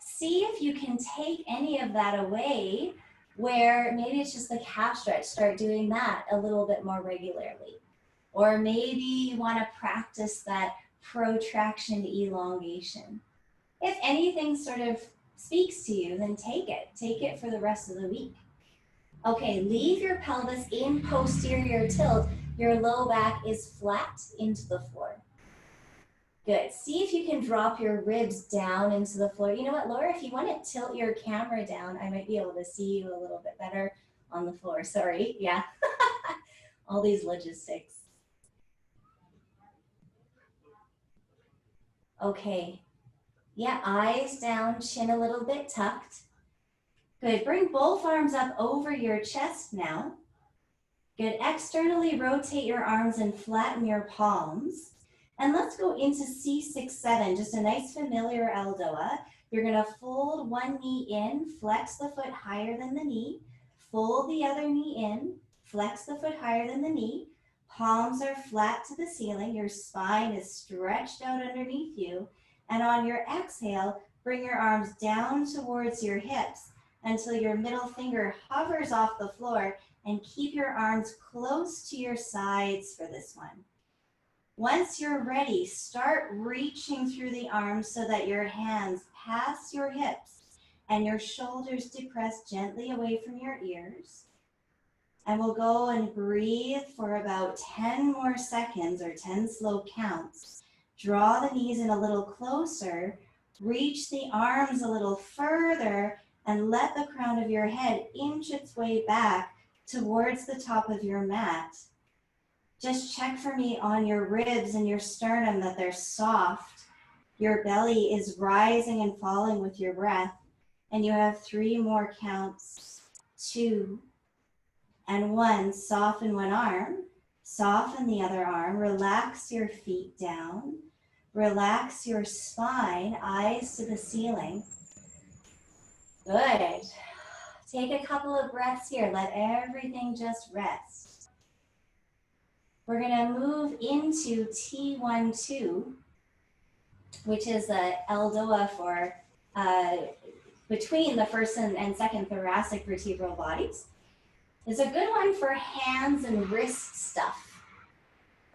See if you can take any of that away, where maybe it's just the calf stretch. Start doing that a little bit more regularly. Or maybe you want to practice that protraction elongation. If anything sort of speaks to you, then take it. Take it for the rest of the week. Okay, leave your pelvis in posterior tilt. Your low back is flat into the floor. Good. See if you can drop your ribs down into the floor. You know what, Laura, if you want to tilt your camera down, I might be able to see you a little bit better on the floor. Sorry. Yeah. All these logistics. Okay. Yeah, eyes down, chin a little bit tucked. Good. Bring both arms up over your chest now. Good. Externally rotate your arms and flatten your palms. And let's go into C6-7, just a nice familiar ELDOA. You're going to fold one knee in, flex the foot higher than the knee, fold the other knee in, flex the foot higher than the knee. Palms are flat to the ceiling. Your spine is stretched out underneath you. And on your exhale, bring your arms down towards your hips until your middle finger hovers off the floor, and keep your arms close to your sides for this one. Once you're ready, start reaching through the arms so that your hands pass your hips and your shoulders depress gently away from your ears. And we'll go and breathe for about 10 more seconds, or 10 slow counts. Draw the knees in a little closer, reach the arms a little further, and let the crown of your head inch its way back towards the top of your mat. Just check for me on your ribs and your sternum that they're soft Your belly is rising and falling with your breath. And you have 3 more counts. 2 and 1. Soften one arm. Soften the other arm. Relax your feet down. Relax your spine, eyes to the ceiling. Good. Take a couple of breaths here. Let everything just rest. We're going to move into T1-2, which is the ELDOA for between the first and second thoracic vertebral bodies. It's a good one for hands and wrist stuff.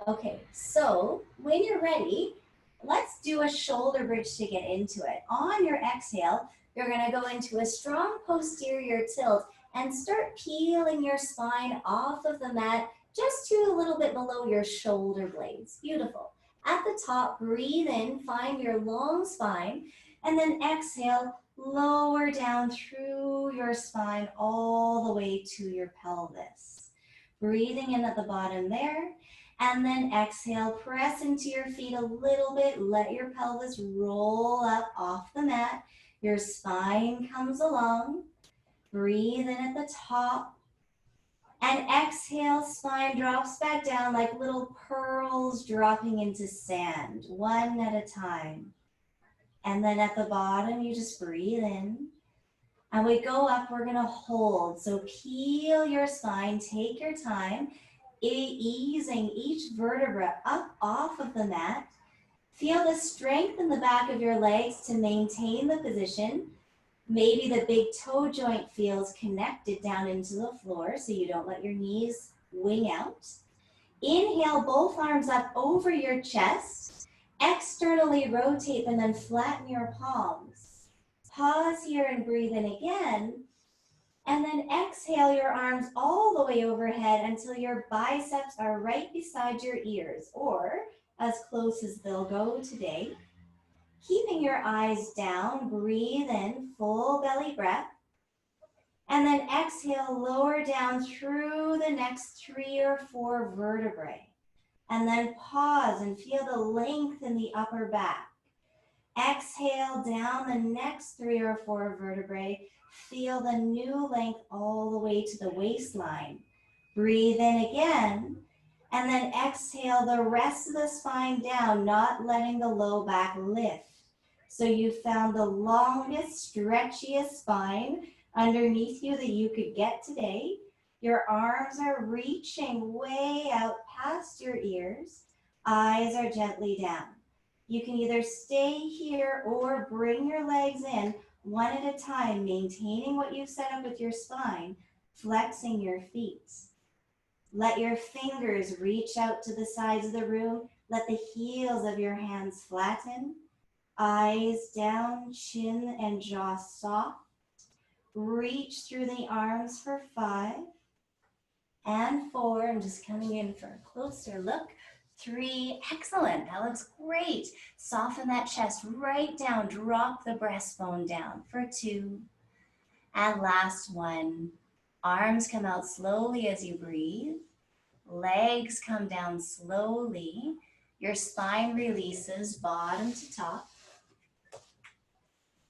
Okay, so when you're ready, let's do a shoulder bridge to get into it. On your exhale, you're going to go into a strong posterior tilt and start peeling your spine off of the mat just to a little bit below your shoulder blades. Beautiful. At the top, breathe in, find your long spine, and then exhale, lower down through your spine all the way to your pelvis. Breathing in at the bottom there, and then exhale, press into your feet a little bit, let your pelvis roll up off the mat. Your spine comes along. Breathe in at the top. And exhale, spine drops back down like little pearls dropping into sand, one at a time. And then at the bottom, you just breathe in. And we go up, we're gonna hold. So peel your spine, take your time, easing each vertebra up off of the mat. Feel the strength in the back of your legs to maintain the position. Maybe the big toe joint feels connected down into the floor so you don't let your knees wing out. Inhale, both arms up over your chest. Externally rotate them and flatten your palms. Pause here and breathe in again. And then exhale your arms all the way overhead until your biceps are right beside your ears, or as close as they'll go today. Keeping your eyes down, breathe in, full belly breath. And then exhale, lower down through the next 3 or 4 vertebrae. And then pause and feel the length in the upper back. Exhale down the next 3 or 4 vertebrae. Feel the new length all the way to the waistline. Breathe in again. And then exhale the rest of the spine down, not letting the low back lift. So you found the longest, stretchiest spine underneath you that you could get today. Your arms are reaching way out past your ears. Eyes are gently down. You can either stay here or bring your legs in one at a time, maintaining what you've set up with your spine, flexing your feet. Let your fingers reach out to the sides of the room. Let the heels of your hands flatten. Eyes down, chin and jaw soft. Reach through the arms for 5 and 4. I'm just coming in for a closer look. 3, excellent, that looks great. Soften that chest right down, drop the breastbone down for 2. And last one, arms come out slowly as you breathe. Legs come down slowly. Your spine releases bottom to top.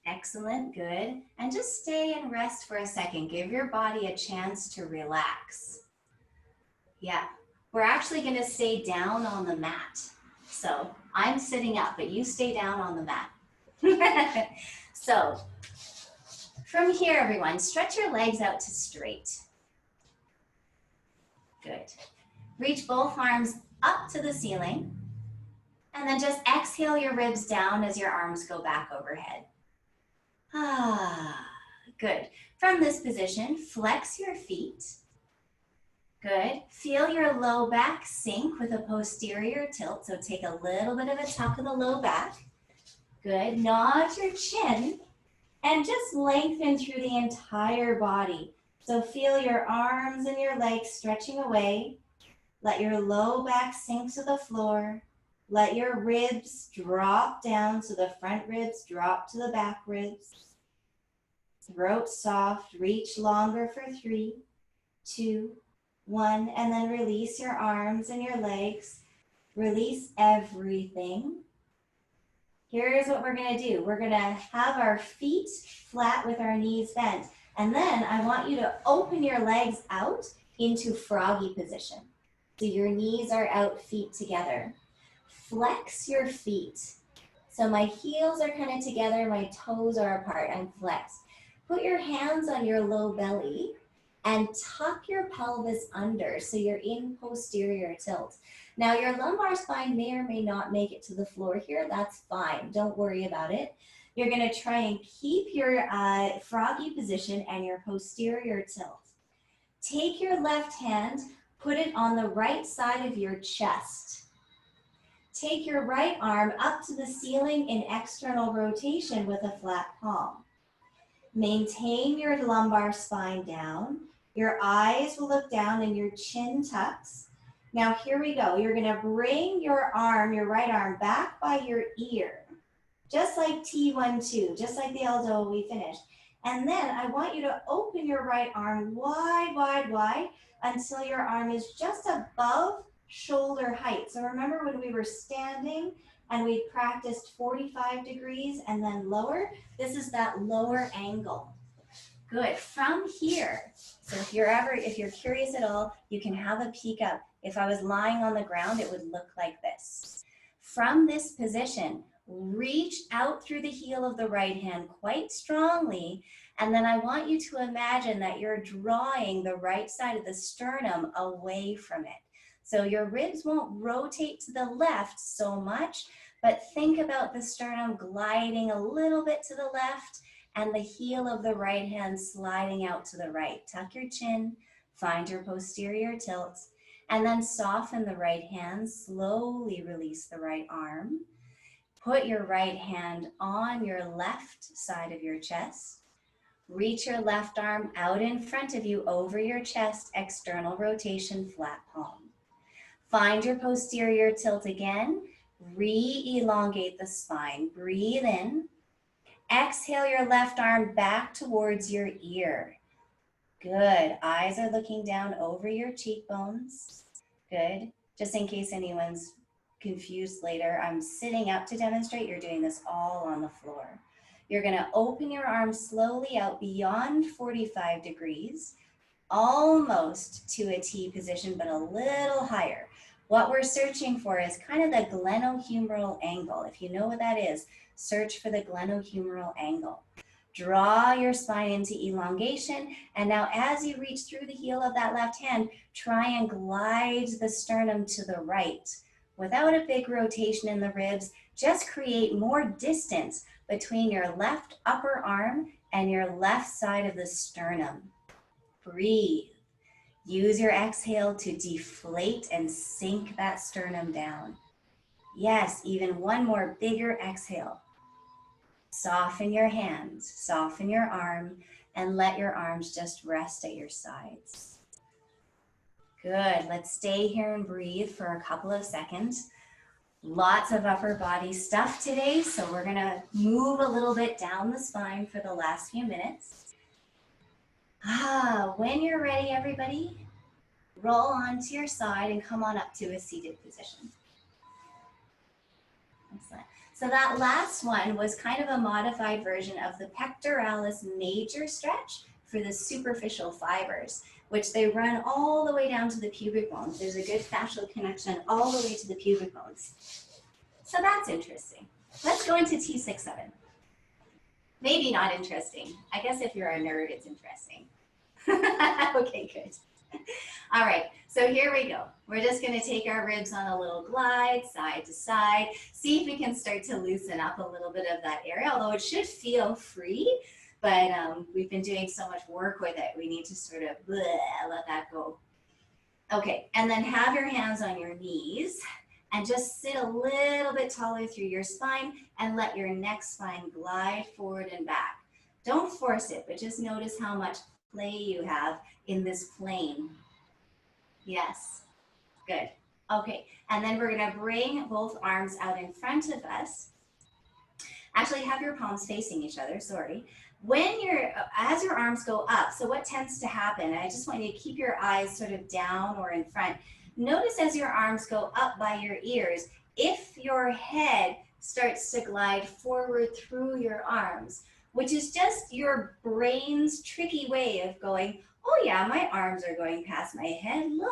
Excellent, good. And just stay and rest for a second. Give your body a chance to relax. Yeah, we're actually gonna stay down on the mat. So I'm sitting up, but you stay down on the mat. So from here, everyone, stretch your legs out to straight. Good. Reach both arms up to the ceiling. And then just exhale your ribs down as your arms go back overhead. Ah, good. From this position, flex your feet. Good. Feel your low back sink with a posterior tilt. So take a little bit of a tuck of the low back. Good. Nod your chin and just lengthen through the entire body. So feel your arms and your legs stretching away. Let your low back sink to the floor. Let your ribs drop down so the front ribs drop to the back ribs. Throat soft, reach longer for 3, 2, 1, and then release your arms and your legs. Release everything. here's what we're gonna do. We're gonna have our feet flat with our knees bent. And then I want you to open your legs out into froggy position. So your knees are out, feet together. Flex your feet. So my heels are kind of together, my toes are apart, I'm flexed. Put your hands on your low belly and tuck your pelvis under so you're in posterior tilt. Now your lumbar spine may or may not make it to the floor here, that's fine, don't worry about it. You're gonna try and keep your froggy position and your posterior tilt. Take your left hand, put it on the right side of your chest. Take your right arm up to the ceiling in external rotation with a flat palm. Maintain your lumbar spine down. Your eyes will look down and your chin tucks. Now here we go. You're gonna bring your arm, your right arm, back by your ear. Just like T1-2, just like the ELDOA we finished. And then I want you to open your right arm wide, wide, wide until your arm is just above shoulder height. So remember when we were standing and we practiced 45 degrees and then lower? This is that lower angle. Good, from here. So if you're curious at all, you can have a peek up. If I was lying on the ground, it would look like this. From this position, reach out through the heel of the right hand quite strongly, and then I want you to imagine that you're drawing the right side of the sternum away from it. So your ribs won't rotate to the left so much, but think about the sternum gliding a little bit to the left and the heel of the right hand sliding out to the right. Tuck your chin, find your posterior tilt, and then soften the right hand, slowly release the right arm. Put your right hand on your left side of your chest. Reach your left arm out in front of you over your chest, external rotation, flat palm. Find your posterior tilt again. Re-elongate the spine. Breathe in. Exhale your left arm back towards your ear. Good. Eyes are looking down over your cheekbones. Good. Just in case anyone's confused later, I'm sitting up to demonstrate. You're doing this all on the floor. You're going to open your arms slowly out beyond 45 degrees, almost to a T position, but a little higher. What we're searching for is kind of the glenohumeral angle. If you know what that is, search for the glenohumeral angle. Draw your spine into elongation, and now as you reach through the heel of that left hand, try and glide the sternum to the right. Without a big rotation in the ribs, just create more distance between your left upper arm and your left side of the sternum. Breathe. Use your exhale to deflate and sink that sternum down. Yes, even one more bigger exhale. Soften your hands, soften your arm, and let your arms just rest at your sides. Good, let's stay here and breathe for a couple of seconds. Lots of upper body stuff today, so we're gonna move a little bit down the spine for the last few minutes. When you're ready, everybody, roll onto your side and come on up to a seated position. Excellent. So that last one was kind of a modified version of the pectoralis major stretch for the superficial fibers, which they run all the way down to the pubic bones. There's a good fascial connection all the way to the pubic bones. So that's interesting. Let's go into T6-7. Maybe not interesting. I guess if you're a nerd, it's interesting. Okay, good. All right, so here we go. We're just gonna take our ribs on a little glide, side to side, see if we can start to loosen up a little bit of that area, although it should feel free, but we've been doing so much work with it, we need to sort of let that go. Okay, and then have your hands on your knees and just sit a little bit taller through your spine and let your neck spine glide forward and back. Don't force it, but just notice how much play you have in this plane. Yes, good. Okay, and then we're gonna bring both arms out in front of us. Actually, have your palms facing each other, sorry. As your arms go up, so what tends to happen, I just want you to keep your eyes sort of down or in front. Notice as your arms go up by your ears, if your head starts to glide forward through your arms, which is just your brain's tricky way of going, oh yeah, my arms are going past my head, look.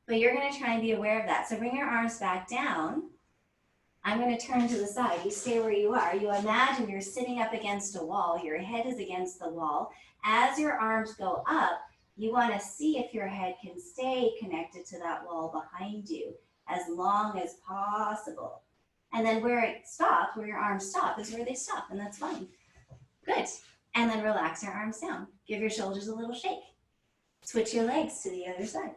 But you're gonna try and be aware of that. So bring your arms back down. I'm gonna turn to the side. You stay where you are. You imagine you're sitting up against a wall. Your head is against the wall. As your arms go up, you wanna see if your head can stay connected to that wall behind you as long as possible. And then where it stops, where your arms stop, is where they stop, and that's fine. Good. And then relax your arms down. Give your shoulders a little shake. Switch your legs to the other side.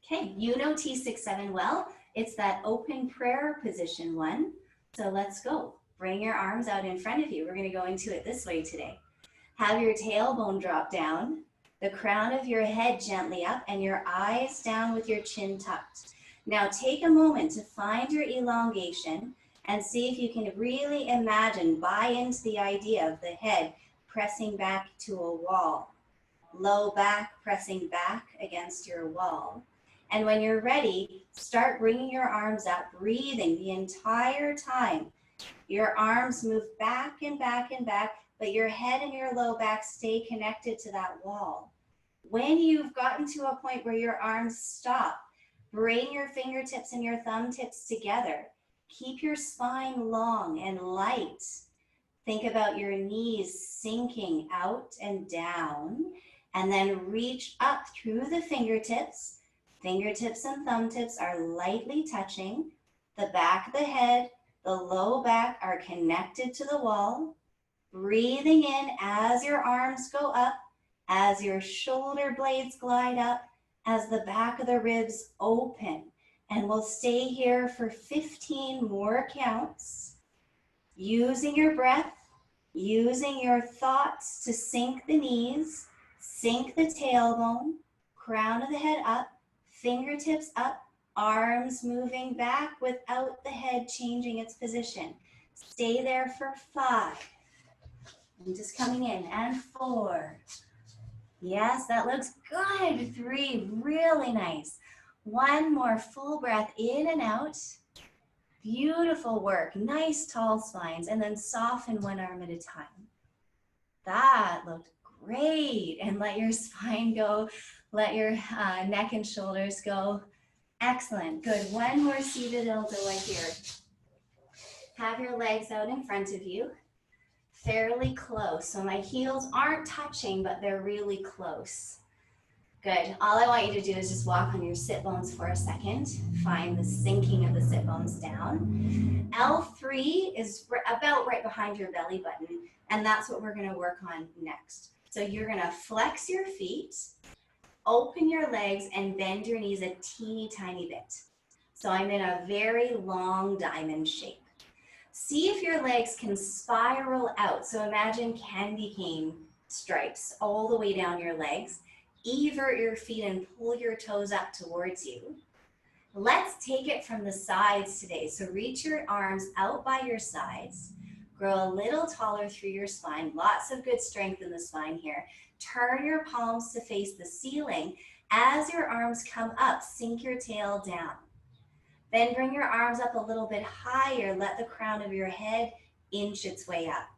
Okay, you know T6-7 well. It's that open prayer position one. So let's go. Bring your arms out in front of you. We're gonna go into it this way today. Have your tailbone drop down, the crown of your head gently up, and your eyes down with your chin tucked. Now take a moment to find your elongation and see if you can really imagine, buy into the idea of the head pressing back to a wall. Low back pressing back against your wall. And when you're ready, start bringing your arms up, breathing the entire time. Your arms move back and back and back, but your head and your low back stay connected to that wall. When you've gotten to a point where your arms stop, bring your fingertips and your thumb tips together. Keep your spine long and light. Think about your knees sinking out and down, and then reach up through the fingertips. Fingertips and thumb tips are lightly touching. The back of the head, the low back are connected to the wall. Breathing in as your arms go up, as your shoulder blades glide up, as the back of the ribs open. And we'll stay here for 15 more counts. Using your breath, using your thoughts to sink the knees, sink the tailbone, crown of the head up, fingertips up, arms moving back without the head changing its position. Stay there for 5. I'm just coming in, and 4. Yes, that looks good. 3, really nice. 1 more full breath in and out. Beautiful work, nice tall spines, and then soften one arm at a time. That looked great. And let your spine go, let your neck and shoulders go. Excellent, good. 1 more seated ELDOA here. Have your legs out in front of you, fairly close. So my heels aren't touching, but they're really close. Good. All I want you to do is just walk on your sit bones for a second. Find the sinking of the sit bones down. L3 is about right behind your belly button, and that's what we're going to work on next. So you're going to flex your feet, open your legs, and bend your knees a teeny tiny bit. So I'm in a very long diamond shape. See if your legs can spiral out. So imagine candy cane stripes all the way down your legs. Evert your feet and pull your toes up towards you. Let's take it from the sides today. So reach your arms out by your sides. Grow a little taller through your spine. Lots of good strength in the spine here. Turn your palms to face the ceiling. As your arms come up, sink your tail down. Then bring your arms up a little bit higher. Let the crown of your head inch its way up.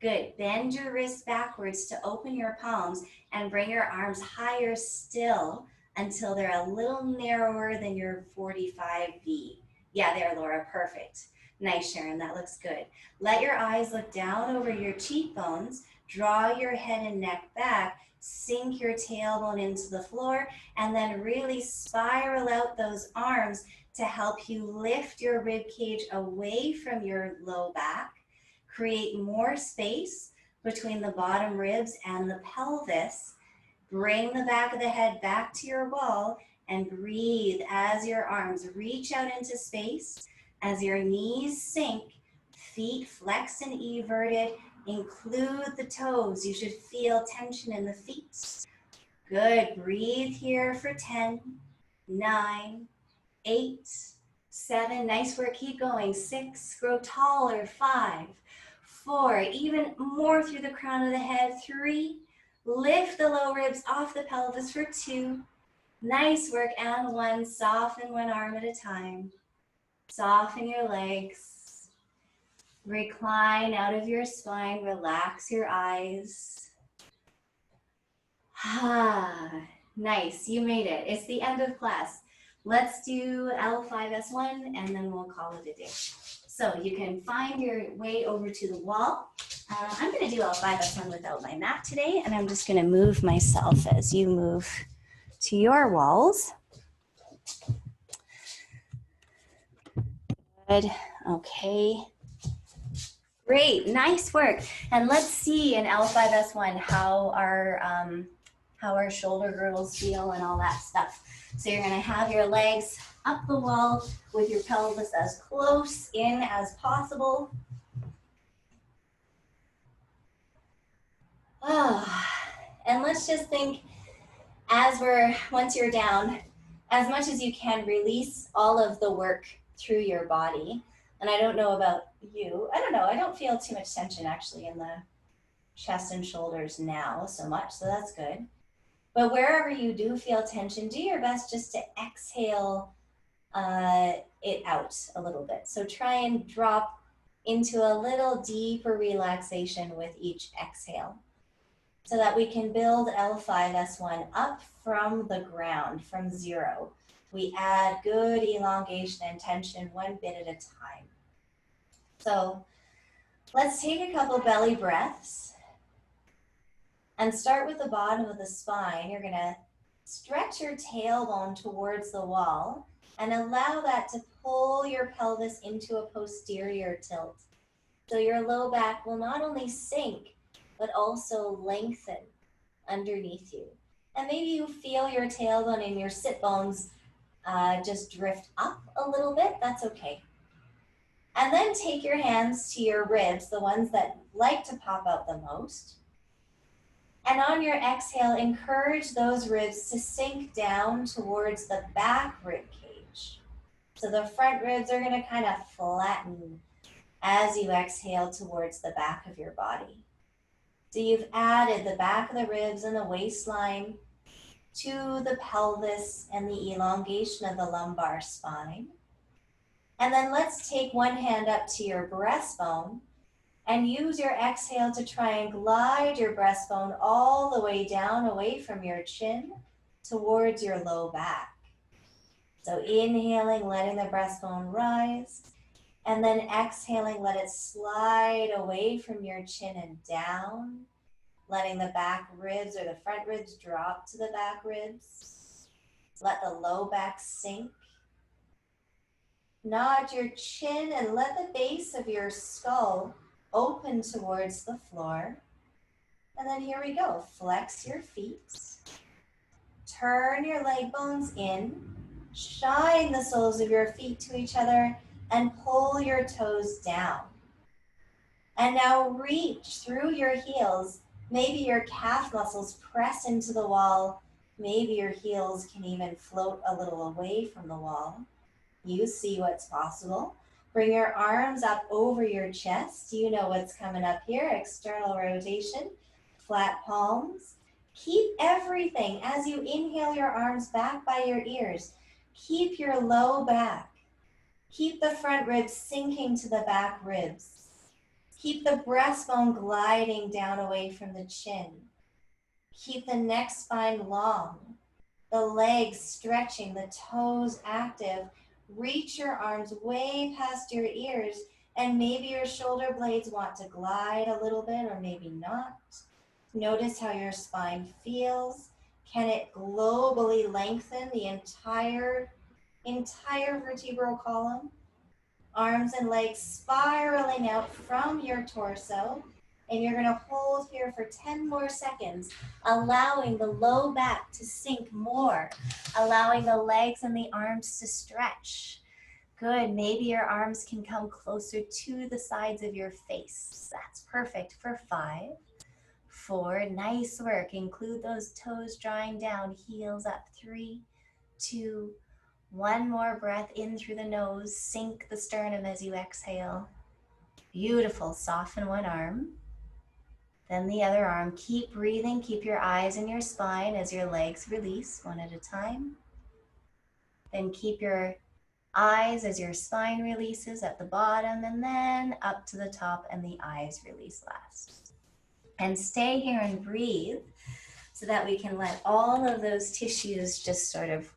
Good. Bend your wrists backwards to open your palms and bring your arms higher still until they're a little narrower than your 45V. Yeah, there, Laura. Perfect. Nice, Sharon. That looks good. Let your eyes look down over your cheekbones. Draw your head and neck back. Sink your tailbone into the floor and then really spiral out those arms to help you lift your rib cage away from your low back. Create more space between the bottom ribs and the pelvis. Bring the back of the head back to your wall and breathe as your arms reach out into space. As your knees sink, feet flex and everted. Include the toes. You should feel tension in the feet. Good. Breathe here for 10, 9, 8, 7. Nice work. Keep going. 6. Grow taller. 5. 4, even more through the crown of the head. 3, lift the low ribs off the pelvis for 2. Nice work. And 1, soften one arm at a time. Soften your legs. Recline out of your spine. Relax your eyes. Nice, you made it. It's the end of class. Let's do L5S1 and then we'll call it a day. So you can find your way over to the wall. I'm going to do L5S1 without my mat today, and I'm just going to move myself as you move to your walls. Good. Okay. Great. Nice work. And let's see in L5S1 how our shoulder girdles feel and all that stuff. So you're going to have your legs up the wall with your pelvis as close in as possible. And let's just think once you're down, as much as you can, release all of the work through your body. And I don't know about you. I don't know. I don't feel too much tension actually in the chest and shoulders now so much, so that's good. But wherever you do feel tension, do your best just to exhale it out a little bit. So try and drop into a little deeper relaxation with each exhale so that we can build L5S1 up from the ground, from 0. We add good elongation and tension one bit at a time. So let's take a couple belly breaths and start with the bottom of the spine. You're going to stretch your tailbone towards the wall and allow that to pull your pelvis into a posterior tilt. So your low back will not only sink, but also lengthen underneath you. And maybe you feel your tailbone and your sit bones just drift up a little bit. That's okay. And then take your hands to your ribs, the ones that like to pop out the most. And on your exhale, encourage those ribs to sink down towards the back rib cage. So the front ribs are going to kind of flatten as you exhale towards the back of your body. So you've added the back of the ribs and the waistline to the pelvis and the elongation of the lumbar spine. And then let's take one hand up to your breastbone and use your exhale to try and glide your breastbone all the way down away from your chin towards your low back. So inhaling, letting the breastbone rise, and then exhaling, let it slide away from your chin and down, letting the back ribs or the front ribs drop to the back ribs. Let the low back sink. Nod your chin and let the base of your skull open towards the floor. And then here we go. Flex your feet. Turn your leg bones in. Shine the soles of your feet to each other and pull your toes down. And now reach through your heels. Maybe your calf muscles press into the wall. Maybe your heels can even float a little away from the wall. You see what's possible. Bring your arms up over your chest. You know what's coming up here. External rotation, flat palms. Keep everything as you inhale your arms back by your ears. Keep your low back. Keep the front ribs sinking to the back ribs. Keep the breastbone gliding down away from the chin. Keep the neck spine long, the legs stretching, the toes active. Reach your arms way past your ears, and maybe your shoulder blades want to glide a little bit or maybe not. Notice how your spine feels. Can it globally lengthen the entire vertebral column? Arms and legs spiraling out from your torso. And you're going to hold here for 10 more seconds, allowing the low back to sink more, allowing the legs and the arms to stretch. Good. Maybe your arms can come closer to the sides of your face. That's perfect for 5, 4. Nice work. Include those toes drawing down, heels up. 3, 2, 1 more breath in through the nose. Sink the sternum as you exhale. Beautiful. Soften one arm. Then the other arm. Keep breathing. Keep your eyes in your spine as your legs release one at a time. Then keep your eyes as your spine releases at the bottom, and then up to the top, and the eyes release last. And stay here and breathe so that we can let all of those tissues just sort of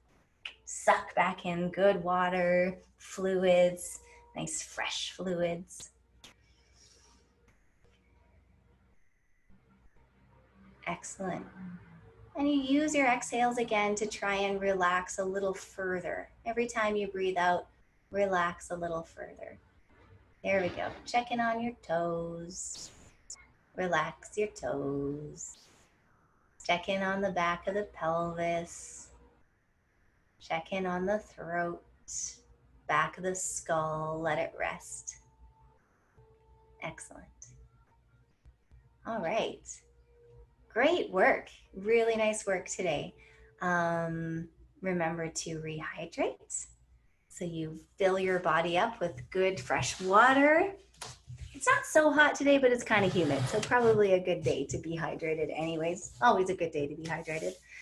suck back in good water, fluids, nice fresh fluids. Excellent. And you use your exhales again to try and relax a little further. Every time you breathe out, relax a little further. There we go. Check in on your toes. Relax your toes. Check in on the back of the pelvis. Check in on the throat, back of the skull. Let it rest. Excellent. All right. Great work. Really nice work today. Remember to rehydrate. So you fill your body up with good fresh water. It's not so hot today, but it's kind of humid. So probably a good day to be hydrated anyways. Always a good day to be hydrated.